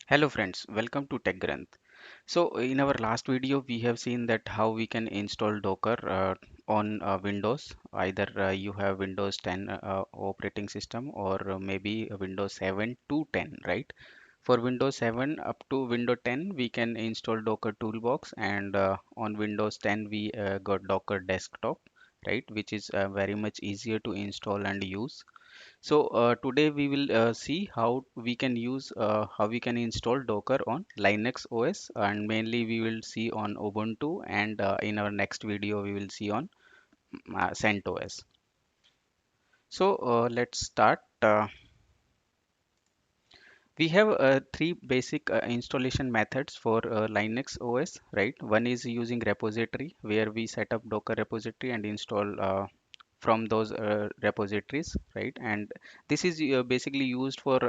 Hello friends, welcome to TechGranth. So in our last video, we have seen that how we can install Docker on Windows. Either you have Windows 10 operating system or maybe a Windows 7 to 10, right? For Windows 7 up to Windows 10, we can install Docker Toolbox, and on Windows 10 we got Docker Desktop, right? Which is very much easier to install and use. So today we will see how we can install Docker on Linux OS, and mainly we will see on Ubuntu, and in our next video we will see on CentOS. So let's start. We have three basic installation methods for Linux OS, right? One is using repository, where we set up Docker repository and install from those repositories, right? And this is basically used for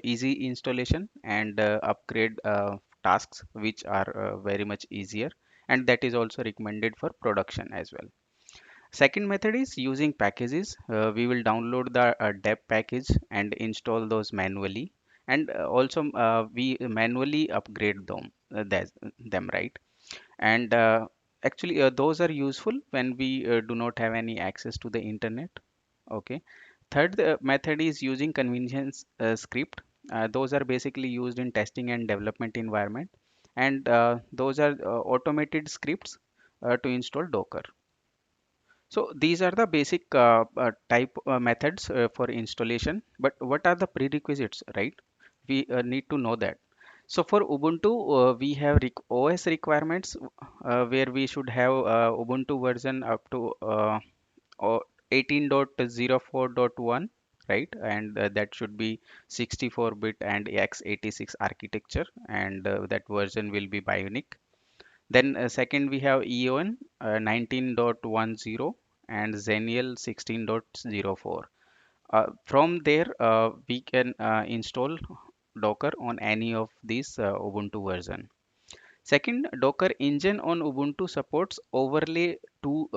easy installation and upgrade tasks, which are very much easier, and that is also recommended for production as well. Second method is using packages. We will download the dep package and install those manually, and also we manually upgrade them, right? And actually those are useful when we do not have any access to the internet. Okay. Third method is using convenience script. Those are basically used in testing and development environment, and those are automated scripts to install Docker. So these are the basic type methods for installation. But what are the prerequisites, right? We need to know that. So for Ubuntu, we have OS requirements, where we should have Ubuntu version up to or 18.04.1, right? And that should be 64-bit and x86 architecture, and that version will be Bionic. Then second we have EON 19.10 and Xenial 16.04. From there we can install Docker on any of these Ubuntu version. Second, Docker Engine on Ubuntu supports overlay to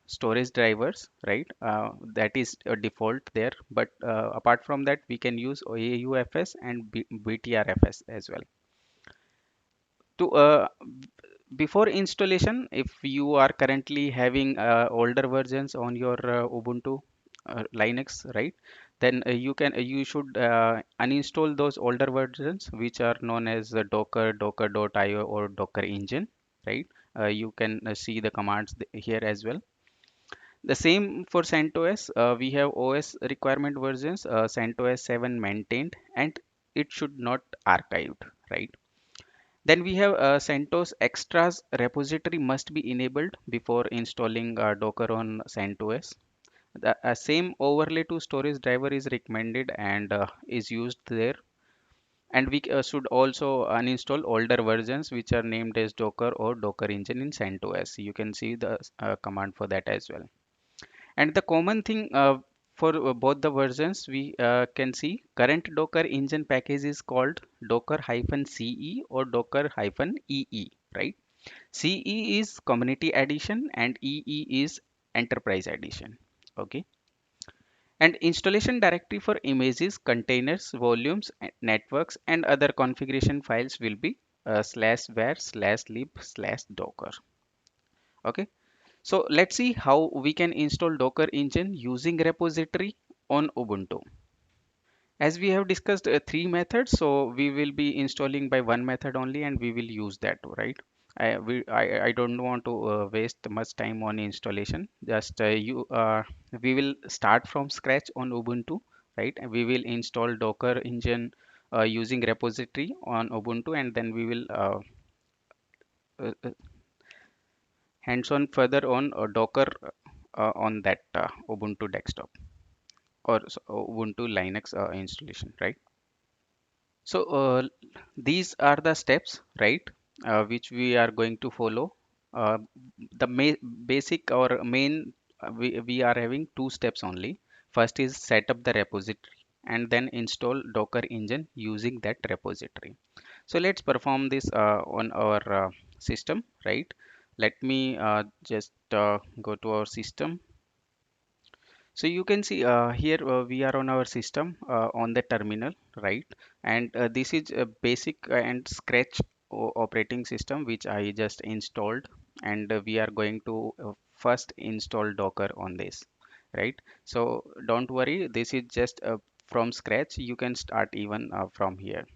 storage drivers, right? That is a default there. But apart from that, we can use AUFS and BTRFS as well. To Before installation, if you are currently having older versions on your Ubuntu Linux, right? Then you should uninstall those older versions, which are known as Docker, Docker.io, or Docker Engine, right? You can see the commands here as well. The same for CentOS. We have OS requirement versions, CentOS 7 maintained, and it should not archived, right? Then we have CentOS extras repository must be enabled before installing Docker on CentOS. The same overlay to storage driver is recommended and is used there. And we should also uninstall older versions which are named as Docker or Docker Engine in CentOS. You can see the command for that as well. And the common thing for both the versions, we can see current Docker Engine package is called Docker-CE or Docker-EE, right? CE is Community Edition and EE is Enterprise Edition. Okay. And installation directory for images, containers, volumes, networks, and other configuration files will be /var/lib/docker. Okay. So let's see how we can install Docker Engine using repository on Ubuntu. As we have discussed three methods, so we will be installing by one method only, and we will use that, right? I don't want to waste much time on installation. Just we will start from scratch on Ubuntu, right? And we will install Docker Engine using repository on Ubuntu, and then we will uh, hands-on further on Docker on that Ubuntu desktop or Ubuntu Linux installation, right? So these are the steps, right, which we are going to follow. Uh, the basic or main, we are having two steps only. First is set up the repository and then install Docker Engine using that repository. So let's perform this on our system, right? Let me just go to our system. So you can see here we are on our system on the terminal, right? And this is a basic and scratch operating system which I just installed, and we are going to first install Docker on this, right? So don't worry, this is just from scratch. You can start even from here.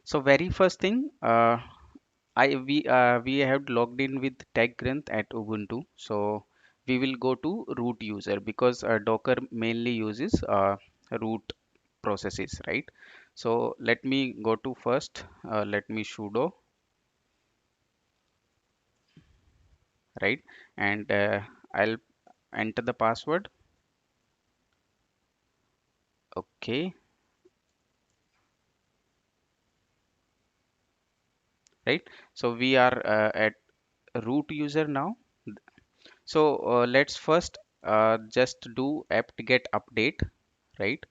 So very first thing, we have logged in with TechGrunth at Ubuntu. So we will go to root user because Docker mainly uses root processes, right? So let me go to first. Let me sudo, right, and I'll enter the password. Okay, right. So we are at root user now. So let's first just do apt-get update, right?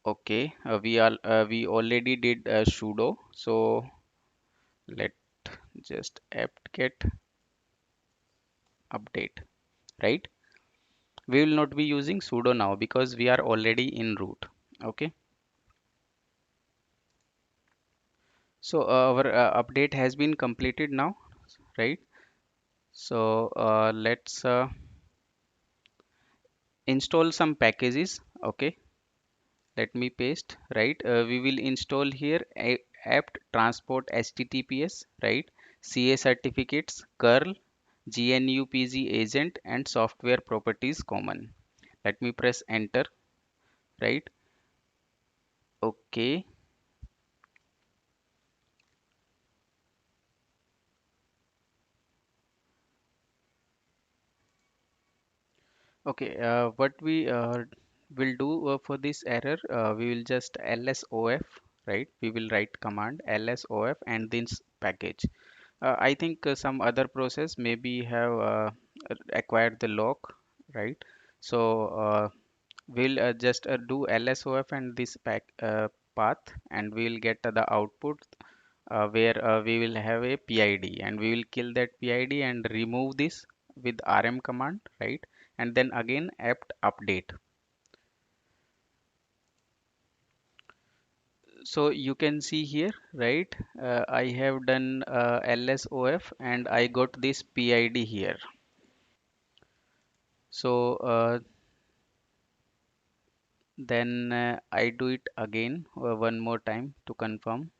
Okay, we already did sudo, so let just apt-get update, right? We will not be using sudo now because we are already in root. Okay, so our update has been completed now, right? So let's install some packages. Okay, let me paste, right. We will install here apt transport https, right, ca certificates, curl, GNU-PG agent, and software properties common. Let me press enter, right. Okay, okay, what we will do for this error, we will just lsof, right. We will write command lsof and this package. I think some other process maybe have acquired the lock, right. So we'll just do lsof and this path, and we'll get the output where we will have a PID, and we will kill that PID and remove this with rm command, right, and then again apt update. So you can see here, right, I have done lsof and I got this PID here. So then I do it again one more time to confirm.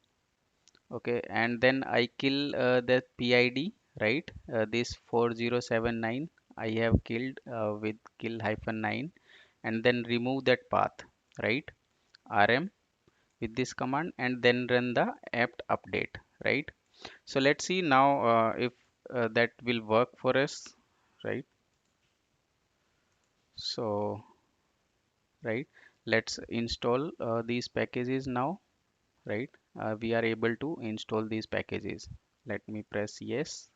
Okay, and then I kill the PID, right? This 4079 I have killed with kill hyphen 9, and then remove that path, right? RM with this command, and then run the apt update, right? So let's see now if that will work for us, right? So, right, let's install these packages now, right. We are able to install these packages. Let me press yes.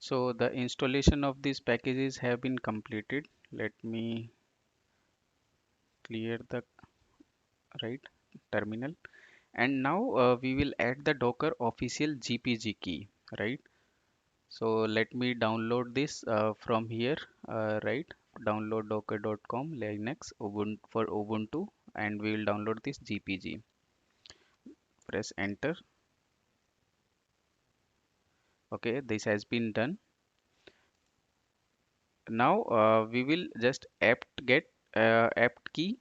So the installation of these packages have been completed. Let me clear the right terminal, and now we will add the Docker official GPG key, right. So let me download this from here, right. Download docker.com Linux Ubuntu for Ubuntu, and we will download this GPG. Press enter. Okay, this has been done. Now we will just apt get apt key,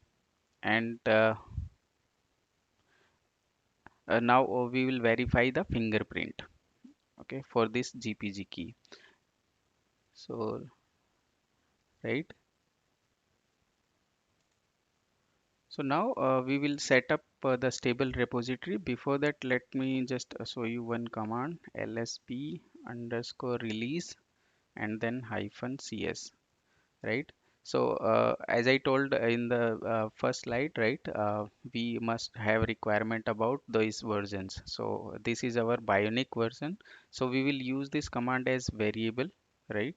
and now we will verify the fingerprint, okay, for this GPG key. So right, so now we will set up the stable repository. Before that, let me just show you one command, lsp underscore release and then hyphen cs, right. So, as I told in the first slide, right, we must have requirement about those versions. So, this is our Bionic version. So, we will use this command as variable, right,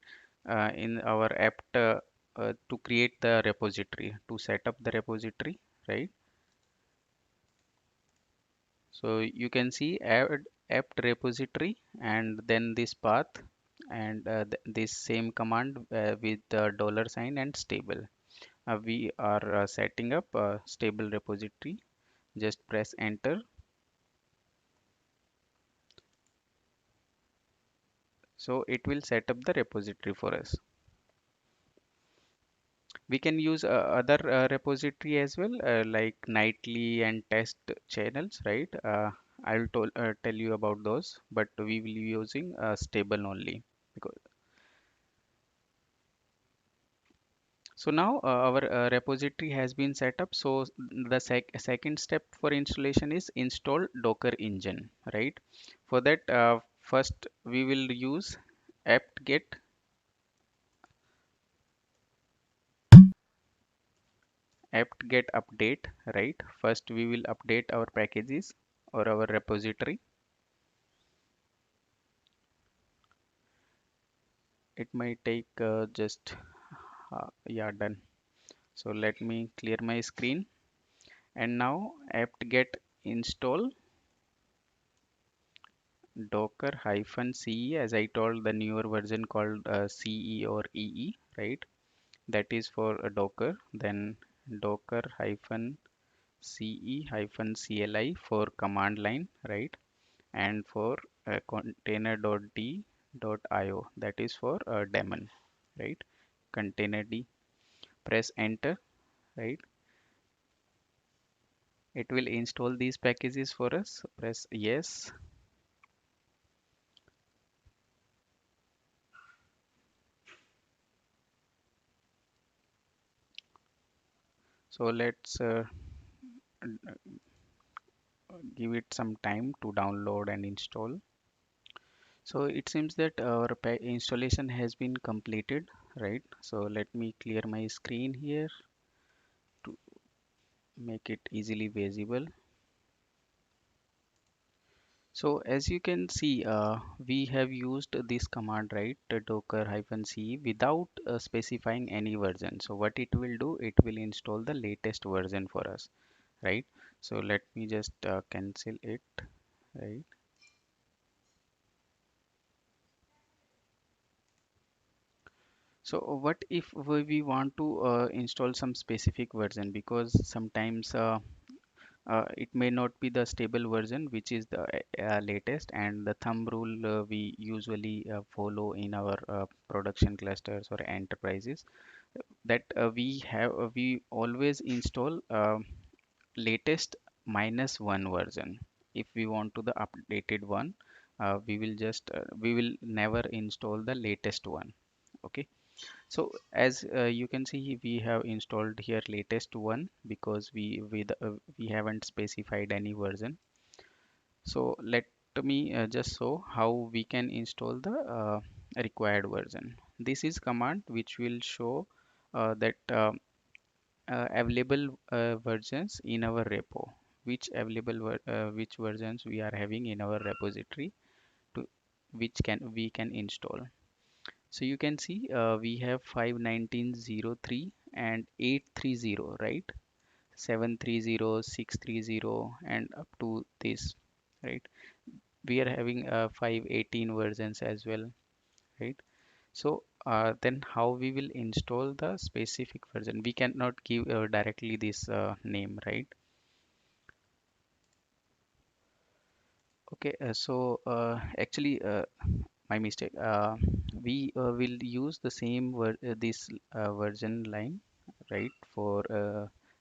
in our apt to create the repository, to set up the repository, right. So, you can see add apt repository and then this path and this same command with the dollar sign and stable. We are setting up a stable repository. Just press enter. So it will set up the repository for us. We can use other repository as well, like nightly and test channels, right? Tell you about those, but we will be using stable only. Because, so now our repository has been set up. So the second step for installation is install Docker engine, right? For that, first we will use apt-get apt-get update, right? First we will update our packages or our repository. It might take just yeah, done. So let me clear my screen, and now apt-get install Docker hyphen CE, as I told, the newer version called CE or EE, right? That is for Docker. Then Docker hyphen CE hyphen CLI for command line, right? And for container.d.io, that is for daemon, right? Container D. Press enter, right? It will install these packages for us. Press yes. So let's give it some time to download and install. So it seems that our installation has been completed, right? So let me clear my screen here to make it easily visible. So as you can see, we have used this command, right? The docker -c without specifying any version. So what it will do, it will install the latest version for us, right? So let me just cancel it, right? So what if we want to install some specific version, because sometimes it may not be the stable version which is the latest, and the thumb rule we usually follow in our production clusters or enterprises, that we always install latest -1 version. If we want to the updated one, we will never install the latest one. Okay, so as you can see, we have installed here latest one because we haven't specified any version. So let me just show how we can install the required version. This is command which will show that available versions in our repo, which versions we are having in our repository, to which can we can install. So you can see we have 5.19.03 and 8.30, right? 7.30, 6.30, and up to this, right? We are having 5.18 versions as well, right? So then how we will install the specific version? We cannot give directly this name, right? Okay, actually, my mistake. We will use the same this version line, right, for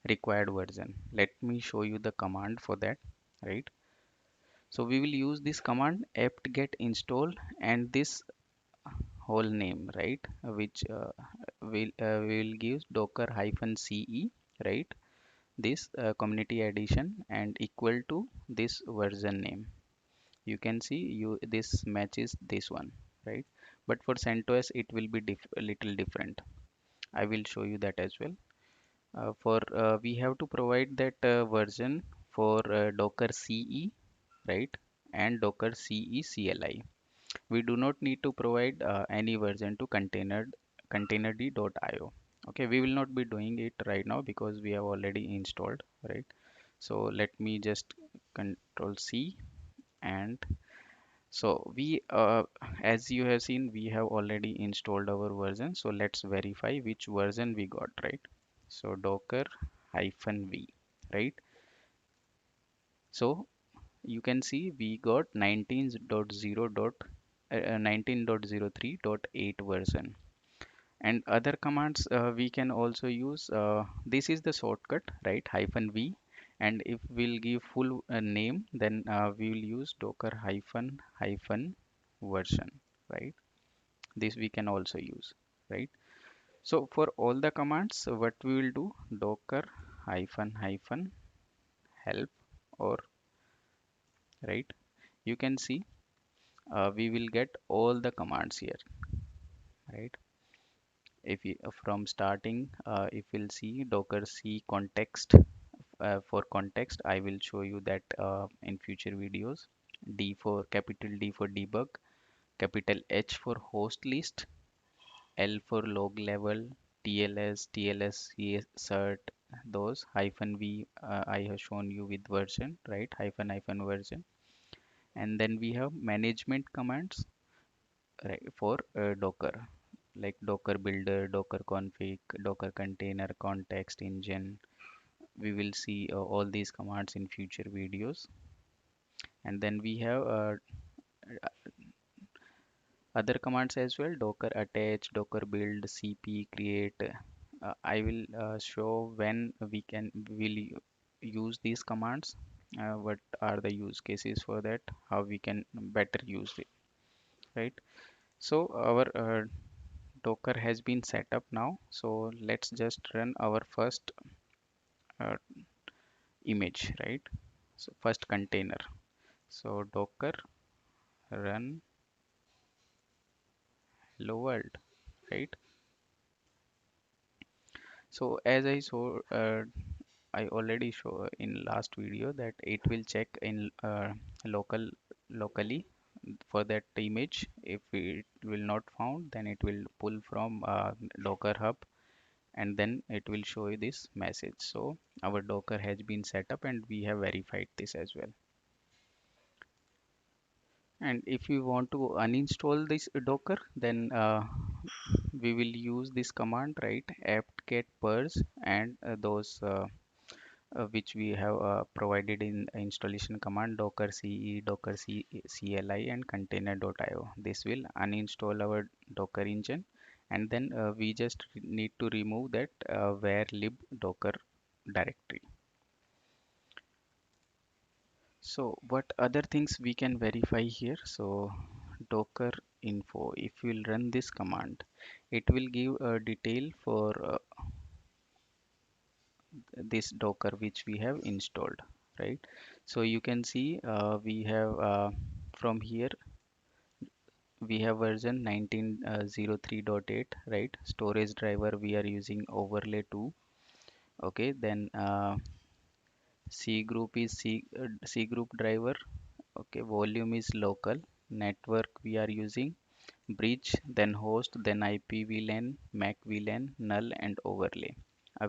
required version. Let me show you the command for that, right? So we will use this command apt-get install and this whole name, right, which will give docker -ce, right? This community edition and equal to this version name. You can see this matches this one, right? But for CentOS it will be a little different. I will show you that as well. For We have to provide that version for Docker CE, right, and Docker CE CLI. We do not need to provide any version to containerd.io. Okay, we will not be doing it right now because we have already installed, right? So let me just control C, and so as you have seen, we have already installed our version. So let's verify which version we got, right? So Docker -v, right? So you can see we got 19.0.3.8 version. And other commands we can also use. This is the shortcut, right? -v. And if we'll give full name, then we will use Docker hyphen version, right? This we can also use, right? So for all the commands, what we will do, Docker hyphen help, or right? You can see we will get all the commands here, right? If you from starting, if we'll see Docker C context, for context, I will show you that in future videos. D for capital D for debug, capital H for host list, L for log level, TLS, cert, those -v, I have shown you with version, right? Hyphen version. And then we have management commands, right, for Docker, like Docker builder, Docker config, Docker container, context engine. We will see all these commands in future videos. And then we have other commands as well, Docker attach, Docker build, CP create. I will show when use these commands, what are the use cases for that, how we can better use it, right? So our Docker has been set up now, so let's just run our first uh, image, right? So first container. So Docker run hello world, right? So as I already show in last video that it will check in locally for that image. If it will not found, then it will pull from Docker Hub, and then it will show you this message. So our Docker has been set up and we have verified this as well. And if you want to uninstall this Docker, then we will use this command, right? apt-get purge, and those which we have provided in installation command, Docker CE, Docker CLI, and container.io. This will uninstall our Docker engine, and then we just need to remove that where lib Docker directory. So what other things we can verify here? So Docker info, if we'll run this command, it will give a detail for this Docker which we have installed, right? So you can see we have from here we have version 19.03.8, right? Storage driver we are using overlay 2. Okay, then C group is C group driver. Okay, volume is local. Network we are using bridge, then host, then IP VLAN, MAC VLAN, null, and overlay.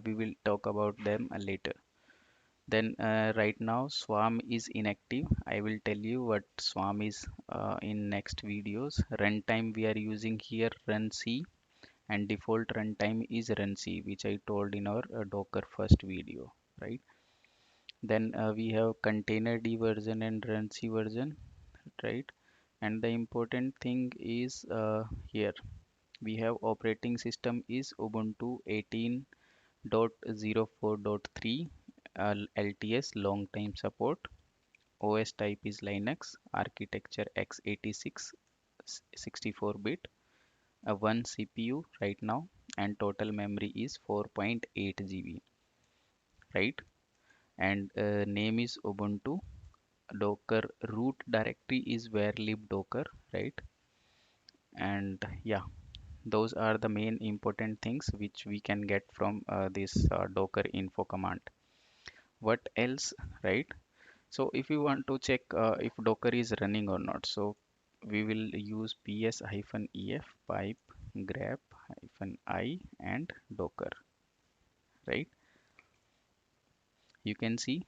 We will talk about them later. Then right now Swarm is inactive. I will tell you what Swarm is in next videos. Runtime we are using here run C, and default runtime is run C, which I told in our Docker first video, right? Then we have containerd version and run C version, right? And the important thing is here we have operating system is Ubuntu 18.04.3, LTS long time support. OS type is Linux, architecture x86 64-bit, one CPU right now, and total memory is 4.8 GB, right? And name is Ubuntu. Docker root directory is where lib Docker, right? And yeah, Those are the main important things which we can get from this docker info command. What else, right? So if you want to check if docker is running or not, so we will use ps-ef pipe grep-i and docker, right? You can see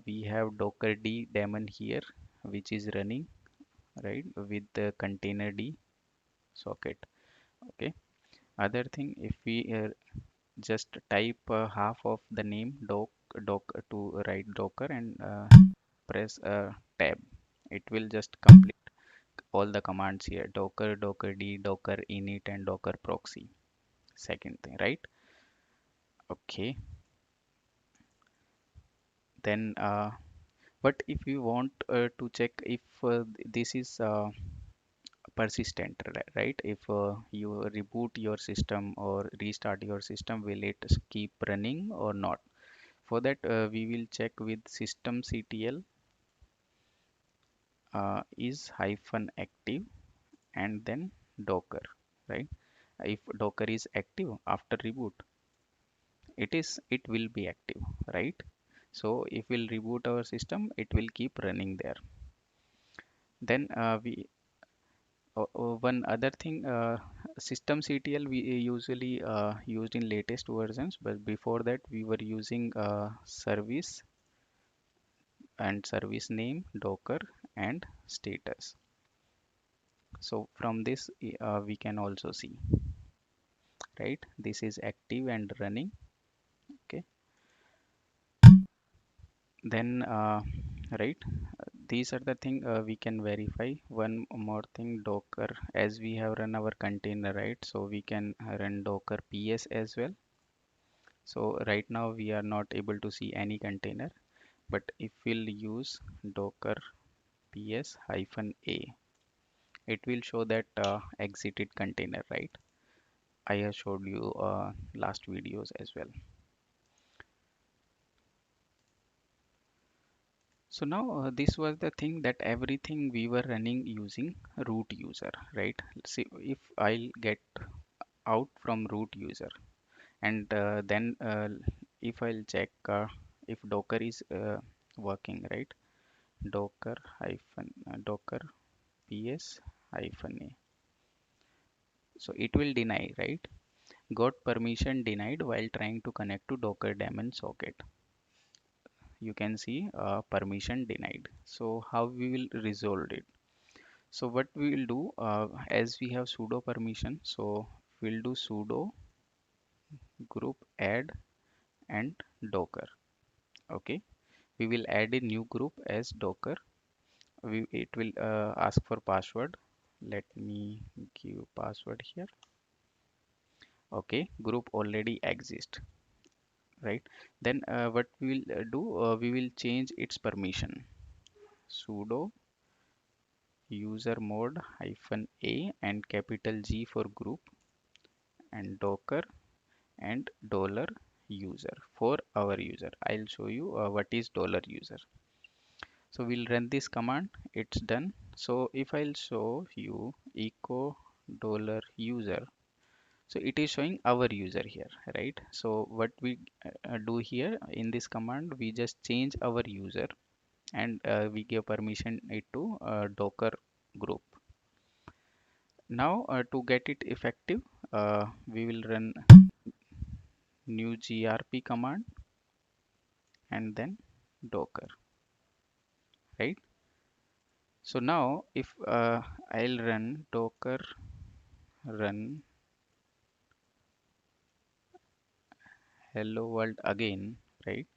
we have docker d daemon here which is running, right, with the container d socket. Okay, other thing, if we just type half of the name doc to write docker and press tab, it will just complete all the commands here: docker, docker d, docker init, and docker proxy. Second thing, right? Okay, then but if you want to check if this is persistent, right? If you reboot your system or restart your system, will it keep running or not? For that, we will check with systemctl is hyphen active and then docker, right? If docker is active after reboot, it will be active, right? So if we'll reboot our system, it will keep running there. Then we one other thing, systemctl we usually used in latest versions, but before that we were using service and service name, docker, and status. So from this we can also see, right, this is active and running. Okay, then right, these are the thing we can verify. One more thing, docker, as we have run our container, right, so we can run docker ps as well. So right now we are not able to see any container, but if we'll use docker ps hyphen a, it will show that exited container, right? I have showed you last videos as well. So now this was the thing that everything we were running using root user, right? See, if I'll get out from root user and then if I'll check if docker is working, right? Docker hyphen docker ps hyphen a. So it will deny, right? Got permission denied while trying to connect to docker daemon socket. You can see permission denied. So how we will resolve it? So what we will do, as we have sudo permission, so we'll do sudo group add and docker. Okay, we will add a new group as docker. It will ask for password. Let me give password here. Okay, group already exists, right? Then what we will do, we will change its permission. Sudo user mode hyphen a and capital G for group and docker and dollar user for our user. I'll show you what is dollar user. So we'll run this command. It's done. So if I'll show you echo dollar user, so it is showing our user here, right? So what we do here in this command, we just change our user and we give permission it to docker group. Now to get it effective, we will run new grp command and then docker, right? So now if I'll run docker run hello world again, right?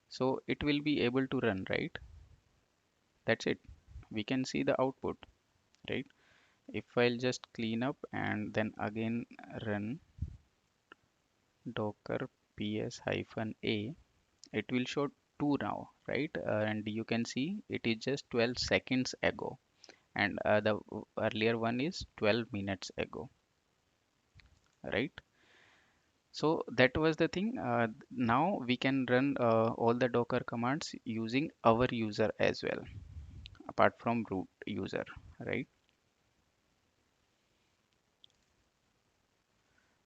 So it will be able to run, right? That's it. We can see the output, right? If I'll just clean up and then again run docker ps hyphen a, it will show 2 now, right? And you can see it is just 12 seconds ago and the earlier one is 12 minutes ago, right? So that was the thing. Now we can run all the docker commands using our user as well, apart from root user, right?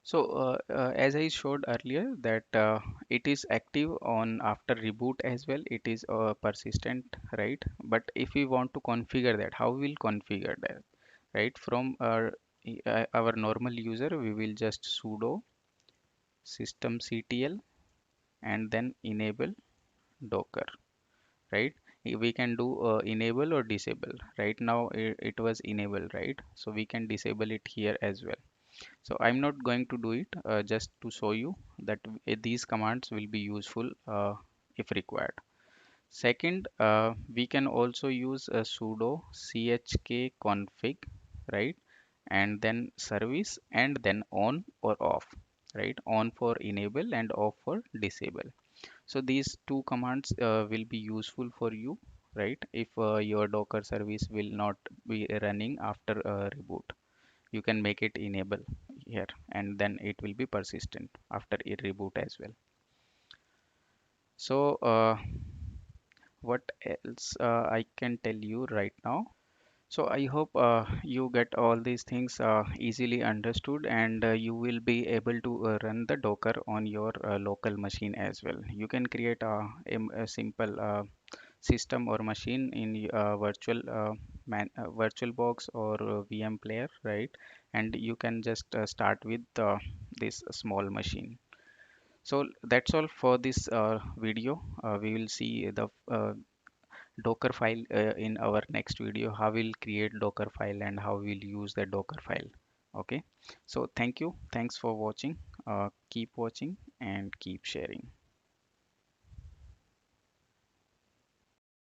So as I showed earlier that it is active on after reboot as well. It is persistent, right? But if we want to configure that, how we'll configure that, right? From our normal user, we will just sudo systemctl and then enable Docker, right? We can do enable or disable. Right now it was enable, right? So we can disable it here as well. So I'm not going to do it, just to show you that these commands will be useful if required. Second, we can also use a sudo chkconfig, right? And then service and then on or off, right? On for enable and off for disable. So these two commands will be useful for you, right? If your Docker service will not be running after a reboot, you can make it enable here, and then it will be persistent after a reboot as well. So what else I can tell you right now? So I hope you get all these things easily understood, and you will be able to run the Docker on your local machine as well. You can create a simple system or machine in VirtualBox or VM player, right? And you can just start with this small machine. So that's all for this video. We will see the Docker file in our next video, how we'll create Docker file and how we'll use the Docker file. Okay, so thank you, thanks for watching. Keep watching and keep sharing.